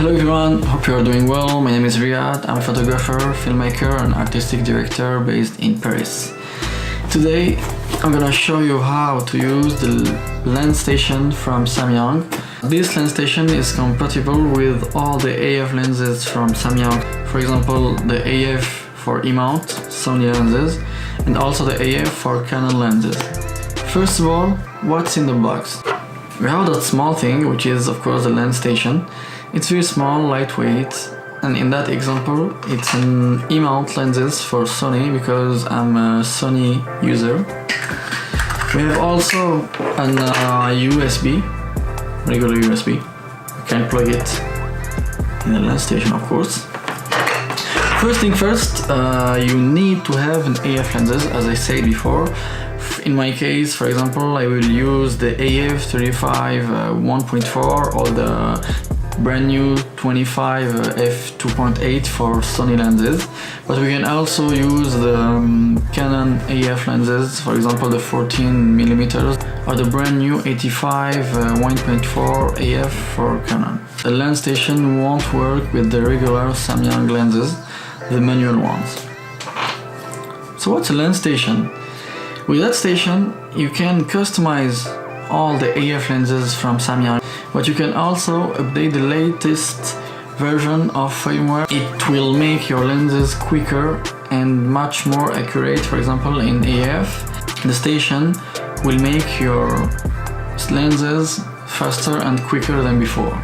Hello everyone, hope you are doing well. My name is Ryad. I'm a photographer, filmmaker and artistic director based in Paris. Today I'm gonna show you how to use the lens station from Samyang. This lens station is compatible with all the AF lenses from Samyang. For example, the AF for E-mount, Sony lenses, and also the AF for Canon lenses. First of all, what's in the box? We have that small thing, which is of course the lens station. It's very small, lightweight, and in that example, it's an E-mount lenses for Sony because I'm a Sony user. We have also an USB, regular USB. You can plug it in the lens station, of course. First thing first, you need to have an AF lenses, as I said before. In my case, for example, I will use the AF35 1.4 or the brand new 25 f2.8 for Sony lenses, but we can also use the Canon AF lenses, for example the 14mm or the brand new 85 1.4 AF for Canon. The lens station won't work with the regular Samyang lenses, the manual ones. So what's a lens station? With that station, you can customize all the AF lenses from Samyang, but you can also update the latest version of firmware. It will make your lenses quicker and much more accurate. For example, in AF, the station will make your lenses faster and quicker than before.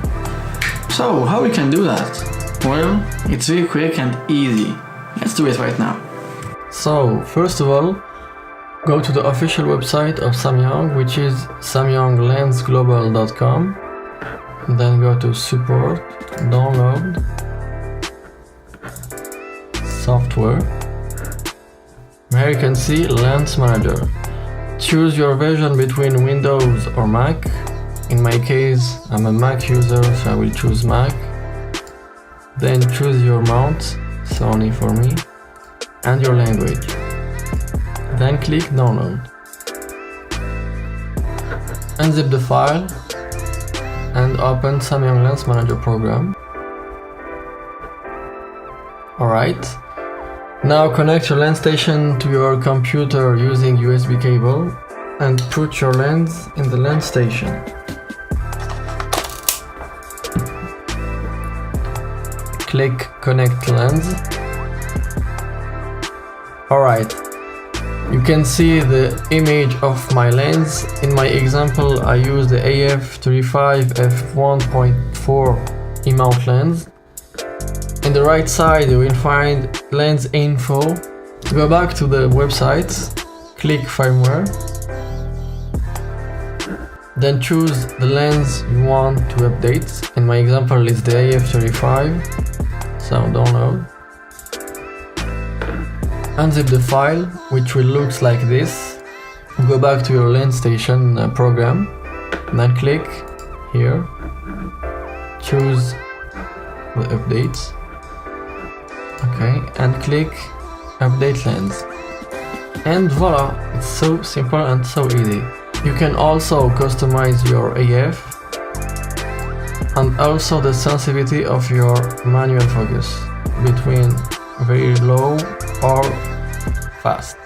So, how we can do that? Well, it's very quick and easy. Let's do it right now. So, first of all, go to the official website of Samyang, which is samyanglensglobal.com. Then go to support, download, software. Here you can see lens manager. Choose your version between Windows or Mac. In my case, I'm a Mac user, so I will choose Mac. Then choose your mount, Sony for me, and your language. Then click download. Unzip the file and open Samyang Lens Manager program. Alright. Now connect your lens station to your computer using USB cable and put your lens in the lens station. Click connect lens. Alright. You can see the image of my lens. In my example, I use the AF35 f1.4 E-mount lens. In the right side, you will find lens info. Go back to the website, click firmware, then choose the lens you want to update. In my example, it's the AF35, so download. Unzip the file, which will look like this. Go back to your lens station program, then click here, choose the updates, okay, and click update lens. And voila, it's so simple and so easy. You can also customize your AF and also the sensitivity of your manual focus between very low or fast.